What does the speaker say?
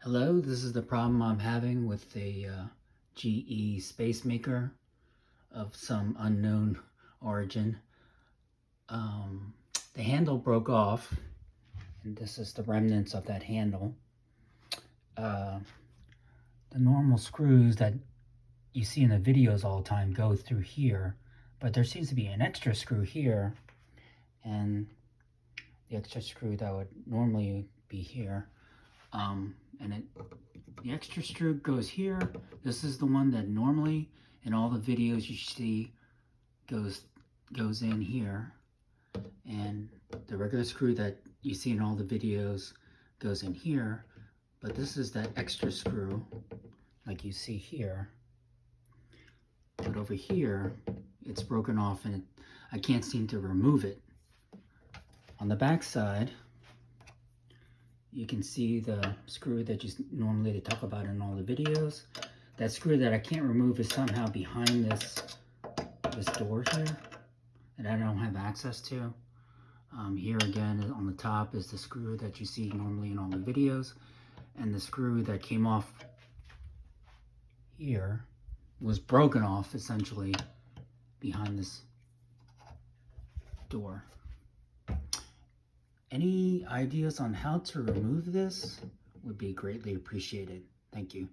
Hello, this is the problem I'm having with the GE Spacemaker of some unknown origin. The handle broke off, and this is the remnants of that handle. The normal screws that you see in the videos all the time go through here, but there seems to be an extra screw here, and the extra screw that would normally be here. The extra screw goes here. This is the one that normally in all the videos you see goes in here, and the regular screw that you see in all the videos goes in here, but this is that extra screw like you see here, but over here it's broken off and I can't seem to remove it. On the back side you can see the screw that you normally they talk about in all the videos. That screw that I can't remove is somehow behind this door here that I don't have access to. Here again on the top is the screw that you see normally in all the videos, and the screw that came off here was broken off essentially behind this door. Any ideas on how to remove this would be greatly appreciated. Thank you.